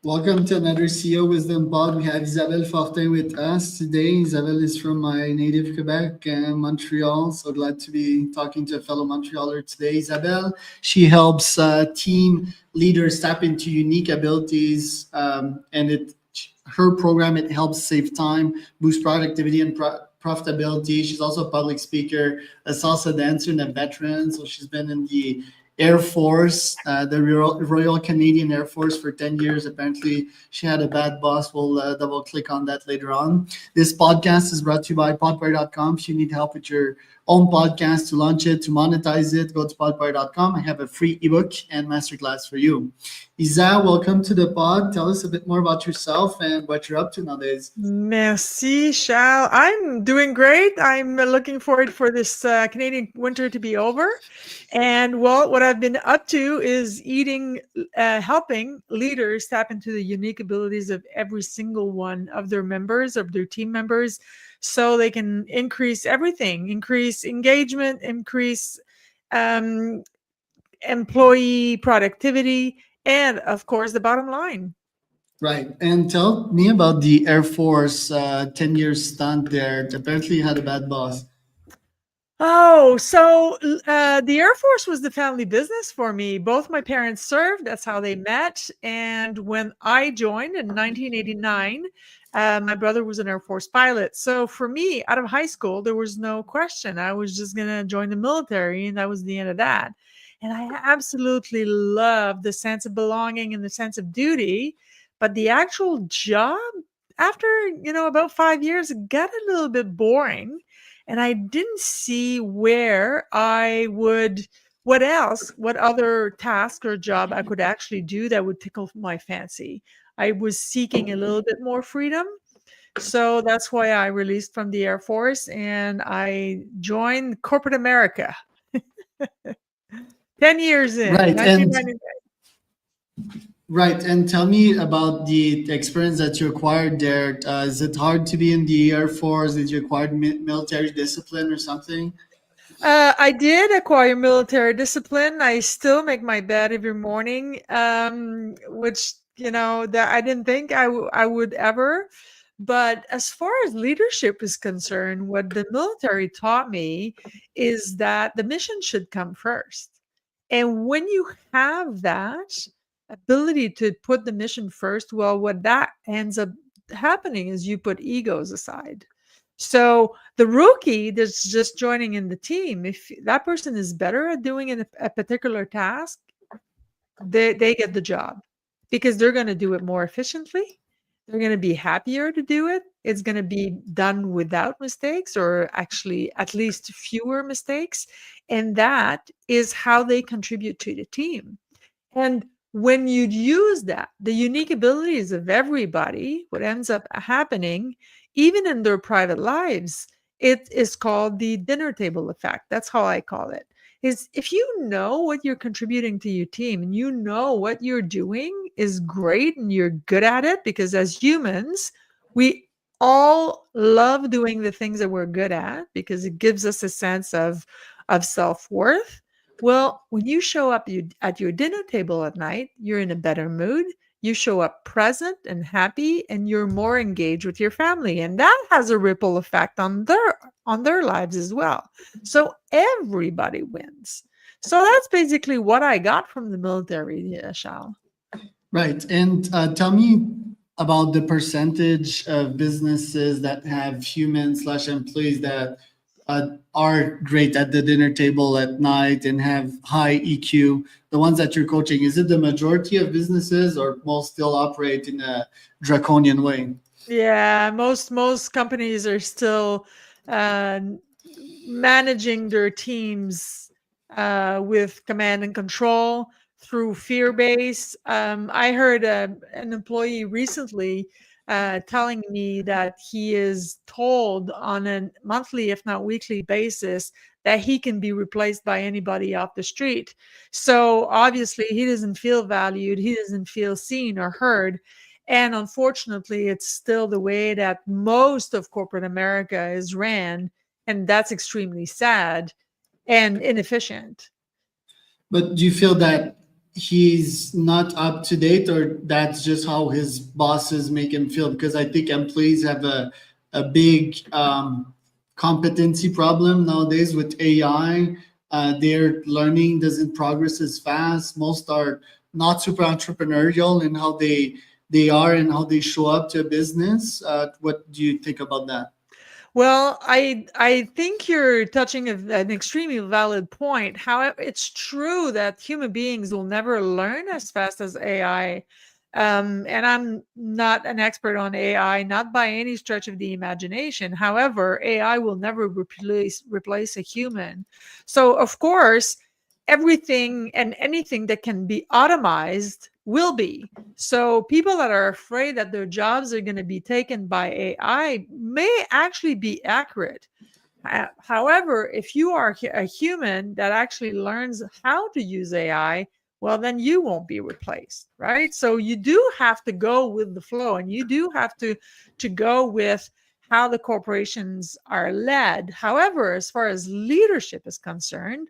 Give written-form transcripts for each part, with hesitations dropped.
Welcome to another CEO Wisdom Pod. We have Isabelle Fortin with us today. Isabelle is from my native Quebec, Montreal. So glad to be talking to a fellow Montrealer today. Isabelle, she helps team leaders tap into unique abilities, and her program it helps save time, boost productivity, and profitability. She's also a public speaker, a salsa dancer, and a veteran. So she's been in the Air Force, the Royal Canadian Air Force for 10 years. Apparently, she had a bad boss. We'll double click on that later on. This podcast is brought to you by podpire.com. If you need help with your own podcast to launch it, to monetize it, go to podpire.com. I have a free ebook and masterclass for you. Isa, welcome to the pod. Tell us a bit more about yourself and what you're up to nowadays. Merci, Charles. I'm doing great. I'm looking forward for this Canadian winter to be over. And well, what I've been up to is helping leaders tap into the unique abilities of every single one of their members, of their team members, so they can increase everything, increase engagement, increase employee productivity, and of course, the bottom line. Right. And tell me about the Air Force 10 years stunt there. Apparently, you had a bad boss. Oh, so the Air Force was the family business for me. Both my parents served. That's how they met. And when I joined in 1989, my brother was an Air Force pilot. So for me, out of high school, there was no question. I was just going to join the military, and that was the end of that. And I absolutely loved the sense of belonging and the sense of duty. But the actual job, after, about 5 years, it got a little bit boring. And I didn't see what other task or job I could actually do that would tickle my fancy. I was seeking a little bit more freedom. So that's why I released from the Air Force and I joined corporate America. 10 years in, Right. 1999. Right, and tell me about the experience that you acquired there. Is it hard to be in the Air Force? Did you acquire military discipline or something? I did acquire military discipline. I still make my bed every morning, which, that I didn't think I would ever. But as far as leadership is concerned, what the military taught me is that the mission should come first. And when you have that ability to put the mission first, well, what that ends up happening is you put egos aside. So the rookie that's just joining in the team, if that person is better at doing a particular task, they get the job because they're going to do it more efficiently. They're going to be happier to do it. It's going to be done without mistakes, or actually at least fewer mistakes. And that is how they contribute to the team. And when you use that, the unique abilities of everybody, what ends up happening, even in their private lives, it is called the dinner table effect. That's how I call it. Is if you know what you're contributing to your team and you know what you're doing is great and you're good at it, because as humans, we all love doing the things that we're good at because it gives us a sense of self-worth. Well, when you show up at your dinner table at night, you're in a better mood. You show up present and happy, and you're more engaged with your family, and that has a ripple effect on their lives as well. So everybody wins. So that's basically what I got from the military, Charles. Right, and tell me about the percentage of businesses that have human/employees that are great at the dinner table at night and have high EQ, the ones that you're coaching. Is it the majority of businesses, or most still operate in a draconian way? Yeah, most companies are still uh, managing their teams with command and control through fear base. I heard an employee recently telling me that he is told on a monthly, if not weekly basis, that he can be replaced by anybody off the street. So obviously, he doesn't feel valued, he doesn't feel seen or heard. And unfortunately, it's still the way that most of corporate America is ran. And that's extremely sad and inefficient. But do you feel that he's not up to date, or that's just how his bosses make him feel? Because I think employees have a big competency problem nowadays with AI. Their learning doesn't progress as fast. Most are not super entrepreneurial in how they are and how they show up to a business. What do you think about that? Well, I think you're touching an extremely valid point. However, it's true that human beings will never learn as fast as AI. And I'm not an expert on AI, not by any stretch of the imagination. However, AI will never replace a human. So, of course, everything and anything that can be automized will be. So people that are afraid that their jobs are going to be taken by AI may actually be accurate. However, if you are a human that actually learns how to use AI, well, then you won't be replaced, right? So you do have to go with the flow, and you do have to go with how the corporations are led. However, as far as leadership is concerned,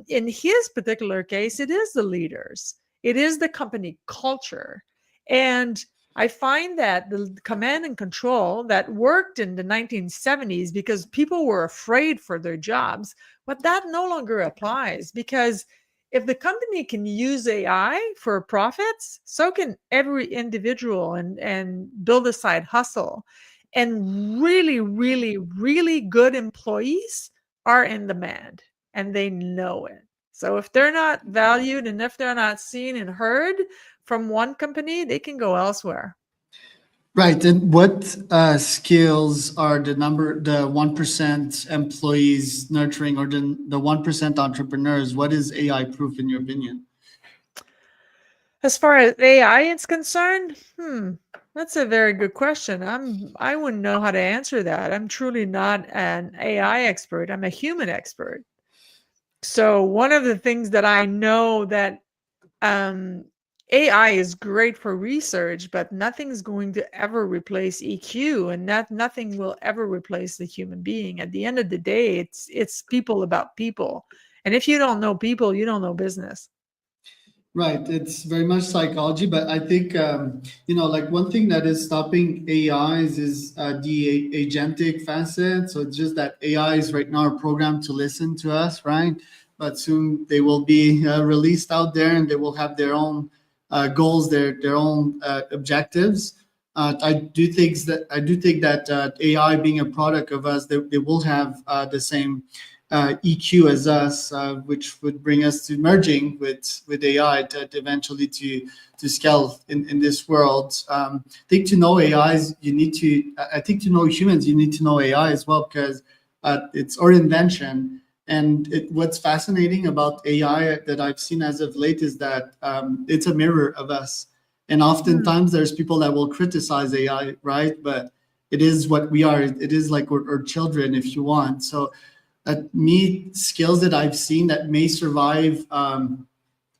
in his particular case, it is the leaders, it is the company culture, and I find that the command and control that worked in the 1970s because people were afraid for their jobs, but that no longer applies because if the company can use AI for profits, so can every individual and build a side hustle. And really, really, really good employees are in demand and they know it. So if they're not valued and if they're not seen and heard from one company, they can go elsewhere. Right. And what skills are the 1% employees nurturing, or the 1% entrepreneurs? What is AI proof in your opinion? As far as AI is concerned, that's a very good question. I wouldn't know how to answer that. I'm truly not an AI expert. I'm a human expert. So one of the things that I know that um, AI is great for research, but nothing's going to ever replace EQ, and nothing will ever replace the human being. At the end of the day, it's people about people, and if you don't know people, you don't know business. Right. It's very much psychology, but I think, like one thing that is stopping AIs is the agentic facet. So it's just that AIs right now are programmed to listen to us, right? But soon they will be released out there, and they will have their own goals, their own objectives. I do think that AI being a product of us, they will have the same EQ as us, which would bring us to merging with AI to eventually to scale in this world. I think to know AIs, you need to. I think to know humans, you need to know AI as well, because it's our invention. And what's fascinating about AI that I've seen as of late is that it's a mirror of us. And Hmm. oftentimes there's people that will criticize AI, right? But it is what we are. It is like our children, if you want. So me skills that I've seen that may survive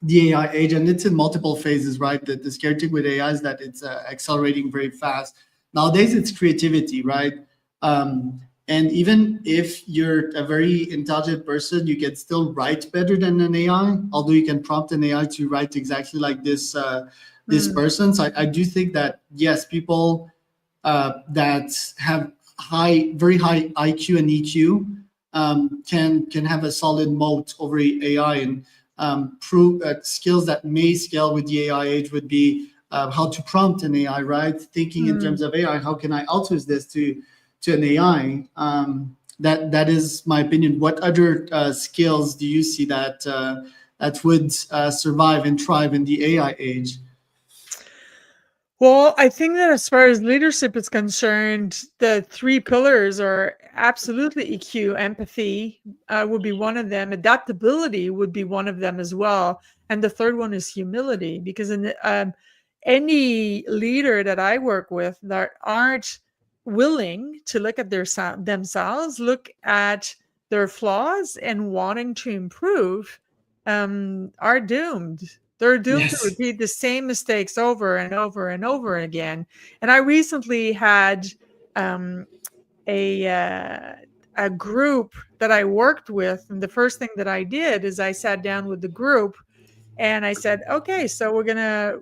the AI age, and it's in multiple phases, right? The scary thing with AI is that it's accelerating very fast. Nowadays, it's creativity, right? And even if you're a very intelligent person, you can still write better than an AI, although you can prompt an AI to write exactly like this Hmm. person. So I do think that yes, people that have very high IQ and EQ can have a solid moat over AI. And prove skills that may scale with the AI age would be how to prompt an AI, right? Thinking in Hmm. terms of AI, how can I outsource this to an AI? That is my opinion. What other skills do you see that would survive and thrive in the AI age? Well, I think that as far as leadership is concerned, the three pillars are absolutely EQ. Empathy would be one of them. Adaptability would be one of them as well. And the third one is humility, because any leader that I work with that aren't willing to look at themselves, look at their flaws, and wanting to improve, are doomed. They're doomed to Yes. repeat the same mistakes over and over and over again. And I recently had um, a uh, a group that I worked with, and the first thing that I did is I sat down with the group And I said, okay, so we're gonna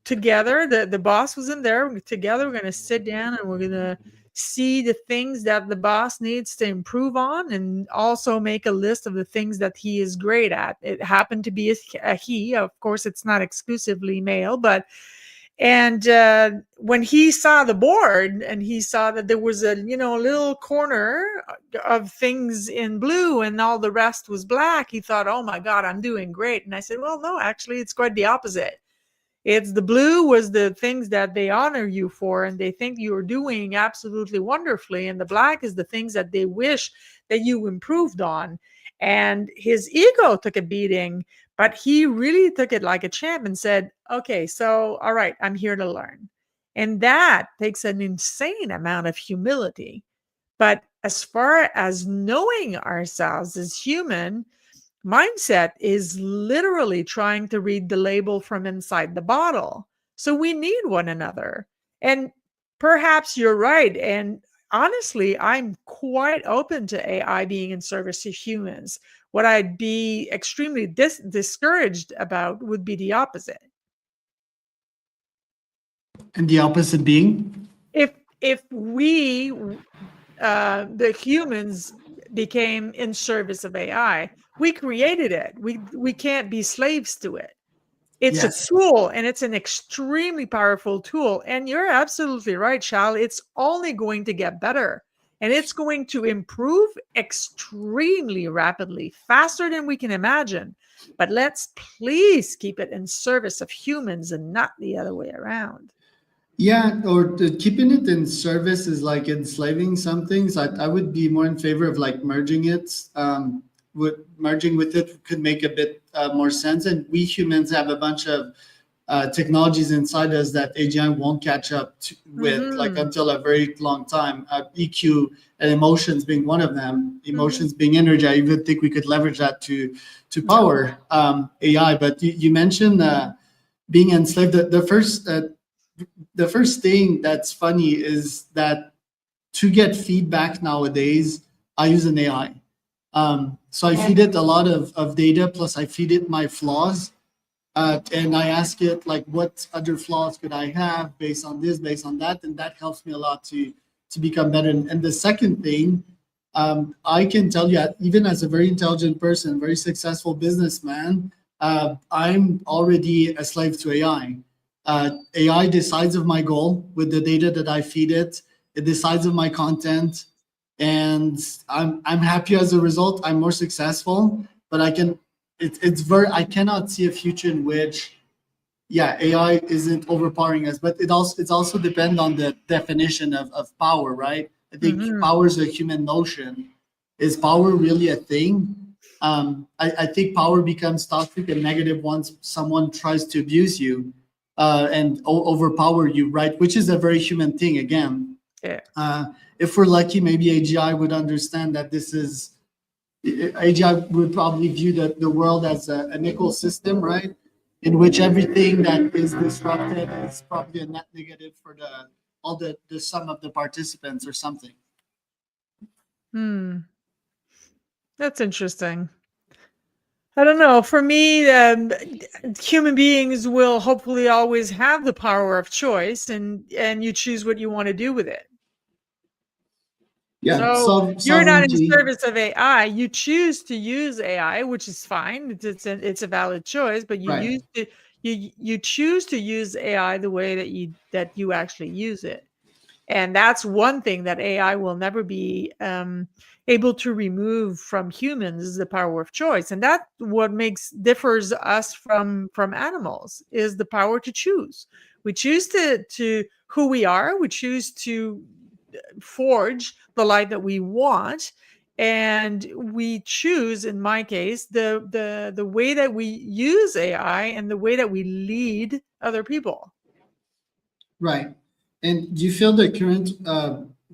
together. The boss wasn't there. Together, we're gonna sit down and we're gonna see the things that the boss needs to improve on, and also make a list of the things that he is great at. It happened to be a he. Of course, it's not exclusively male, but and when he saw the board and he saw that there was a little corner of things in blue and all the rest was black, he thought, oh my god, I'm doing great. And I said, well, no, actually it's quite the opposite. It's the blue was the things that they honor you for and they think you're doing absolutely wonderfully, and the black is the things that they wish that you improved on. And his ego took a beating, but he really took it like a champ and said, okay, so all right, I'm here to learn. And that takes an insane amount of humility. But as far as knowing ourselves as human, mindset is literally trying to read the label from inside the bottle. So we need one another. And perhaps you're right. And honestly, I'm quite open to AI being in service to humans. What I'd be extremely discouraged about would be the opposite. And the opposite being? If we the humans became in service of AI. We created it. We can't be slaves to it. It's a Yes. tool, and it's an extremely powerful tool. And you're absolutely right, Charles. It's only going to get better, and it's going to improve extremely rapidly, faster than we can imagine. But let's please keep it in service of humans and not the other way around. Yeah, or keeping it in service is like enslaving some things. I would be more in favor of like merging it. Merging with it could make a bit more sense. And we humans have a bunch of technologies inside us that AGI won't catch up with, like until a very long time. EQ and emotions being one of them. Emotions being energy. I even think we could leverage that to power AI. But you mentioned being enslaved. The first thing that's funny is that to get feedback nowadays, I use an AI. So I feed it a lot of data, plus I feed it my flaws. And I ask it, like, what other flaws could I have based on this, based on that? And that helps me a lot to become better. And the second thing, I can tell you, even as a very intelligent person, very successful businessman, I'm already a slave to AI. AI decides of my goal with the data that I feed it. It decides of my content, and I'm happy as a result. I'm more successful, but I cannot see a future in which, yeah, AI isn't overpowering us. But it's also depend on the definition of power, right? I think power is a human notion. Is power really a thing? I think power becomes toxic and negative once someone tries to abuse you and overpower you, right? Which is a very human thing again. Yeah. If we're lucky, maybe AGI would understand that this is, AGI would probably view the world as an ecosystem, right? In which everything that is disrupted is probably a net negative for all the sum of the participants or something. That's interesting. I don't know. For me, human beings will hopefully always have the power of choice, and you choose what you want to do with it. Yeah, So you're not in sovereignty. service of AI. You choose to use AI, which is fine. It's a valid choice, but Right. you choose to use AI the way that you actually use it. And that's one thing that AI will never be able to remove from humans, is the power of choice. And that what differs us from animals, is the power to choose. We choose to who we are. We choose to forge the life that we want, and we choose, in my case, the way that we use AI and the way that we lead other people. Right. And do you feel the current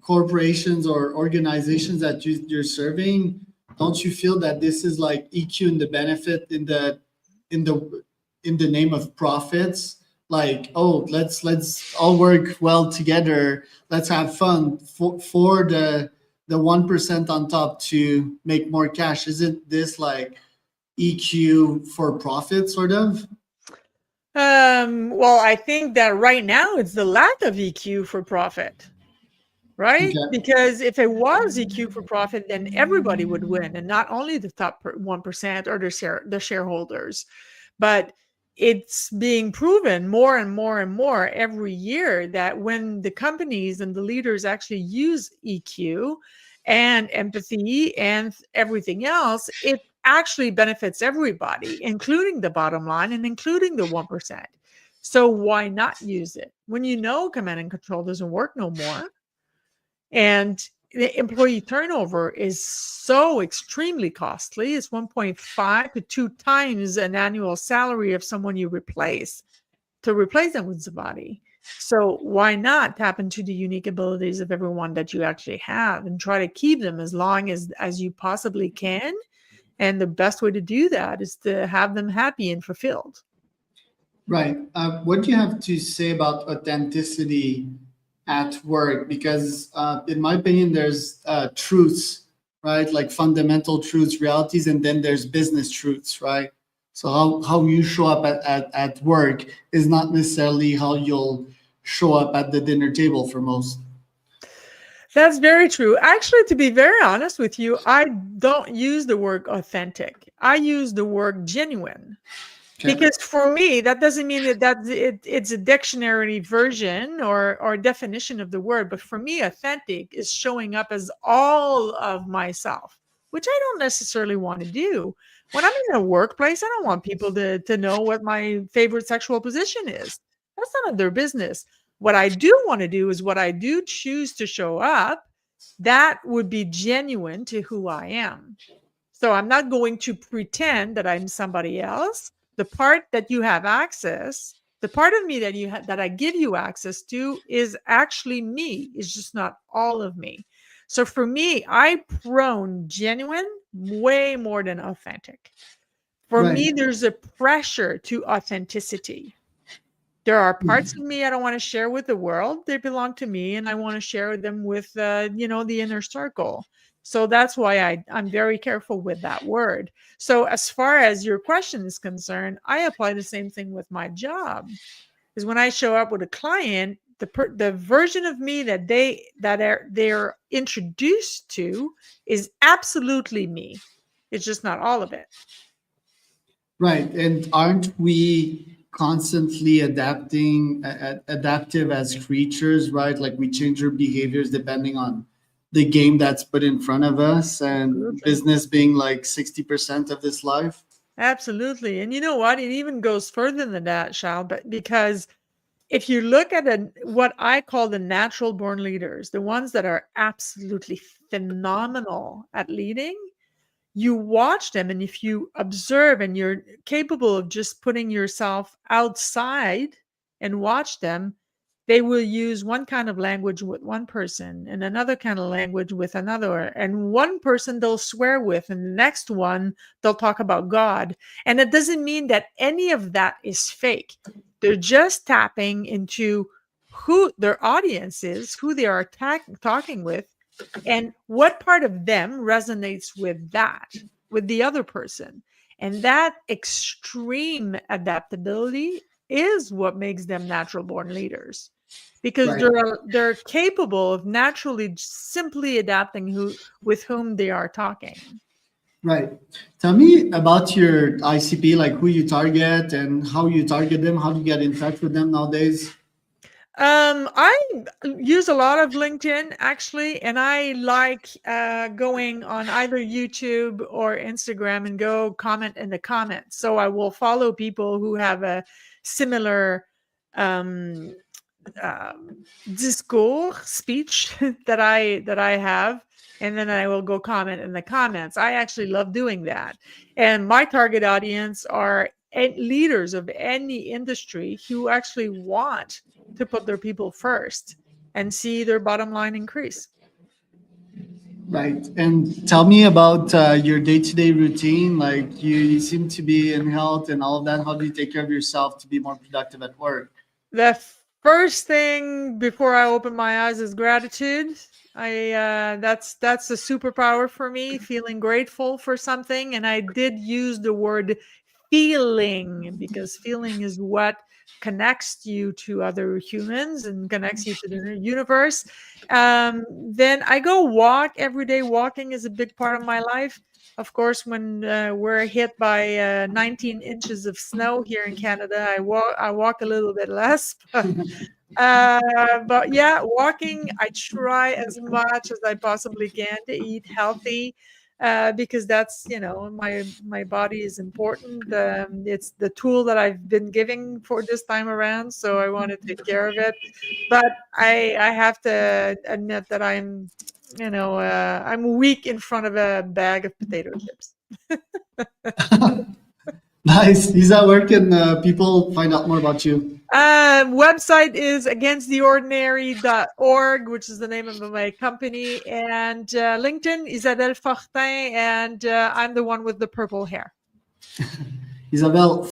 corporations or organizations that you're serving, don't you feel that this is like EQ in the benefit in the in the name of profits? Like, oh, let's all work well together. Let's have fun for the 1% on top to make more cash. Isn't this like EQ for profit, sort of? Well, I think that right now it's the lack of EQ for profit, right? Okay. Because if it was EQ for profit, then everybody would win, and not only the top 1% or the shareholders, but it's being proven more and more and more every year that when the companies and the leaders actually use EQ and empathy and everything else, it actually benefits everybody, including the bottom line and including the 1%. So why not use it when you know command and control doesn't work no more? And the employee turnover is so extremely costly. It's 1.5 to 2 times an annual salary of someone you replace to replace them with somebody. So why not tap into the unique abilities of everyone that you actually have and try to keep them as long as you possibly can? And the best way to do that is to have them happy and fulfilled. Right. What do you have to say about authenticity at work? Because, in my opinion, there's truths, right? Like fundamental truths, realities, and then there's business truths, right? So how you show up at work is not necessarily how you'll show up at the dinner table for most. That's very true. Actually, to be very honest with you, I don't use the word authentic. I use the word genuine. Okay. Because for me, that doesn't mean it's a dictionary version or definition of the word. But for me, authentic is showing up as all of myself, which I don't necessarily want to do. When I'm in a workplace, I don't want people to know what my favorite sexual position is. That's none of their business. What I do want to do is what I do choose to show up, that would be genuine to who I am. So I'm not going to pretend that I'm somebody else. The part that you have access, the part of me that that I give you access to is actually me. It's just not all of me. So for me, I prone genuine way more than authentic. For Right. me, there's a pressure to authenticity. There are parts of me I don't want to share with the world. They belong to me, and I want to share them with, the inner circle. So that's why I'm very careful with that word. So as far as your question is concerned, I apply the same thing with my job. Is when I show up with a client, the version of me that they're introduced to is absolutely me. It's just not all of it. Right. And aren't we constantly adaptive as creatures, right? Like we change our behaviors depending on the game that's put in front of us, and Absolutely. business being like 60% of this life. Absolutely. And you know what? It even goes further than that, Charles, but because if you look at what I call the natural born leaders, the ones that are absolutely phenomenal at leading, you watch them, and if you observe and you're capable of just putting yourself outside and watch them, they will use one kind of language with one person and another kind of language with another, and one person they'll swear with and the next one they'll talk about God. And it doesn't mean that any of that is fake. They're just tapping into who their audience is, who they are talking with, and what part of them resonates with that, with the other person. And that extreme adaptability is what makes them natural born leaders, because Right. they're capable of naturally simply adapting who with whom they are talking. Right. Tell me about your ICP, like who you target and how you target them, how do you get in touch with them nowadays? I use a lot of LinkedIn actually, and I like going on either YouTube or Instagram and go comment in the comments. So I will follow people who have a similar um, discours speech that I have, and then I will go comment in the comments. I actually love doing that, and my target audience are leaders of any industry who actually want to put their people first and see their bottom line increase. Right. And tell me about your day-to-day routine. Like you seem to be in health and all of that. How do you take care of yourself to be more productive at work? The First thing before I open my eyes is gratitude. That's a superpower for me, feeling grateful for something. And I did use the word feeling because feeling is what connects you to other humans and connects you to the universe. Then I go walk every day. Walking is a big part of my life. Of course, when we're hit by 19 inches of snow here in Canada, I walk a little bit less, but yeah, walking, I try as much as I possibly can to eat healthy, because that's, my body is important. It's the tool that I've been giving for this time around, so I want to take care of it. But I have to admit that I'm weak in front of a bag of potato chips. Nice. Isa, where can people find out more about you? Website is againsttheordinary.org, which is the name of my company, and LinkedIn, Isabelle Fortin, and I'm the one with the purple hair. Isabelle,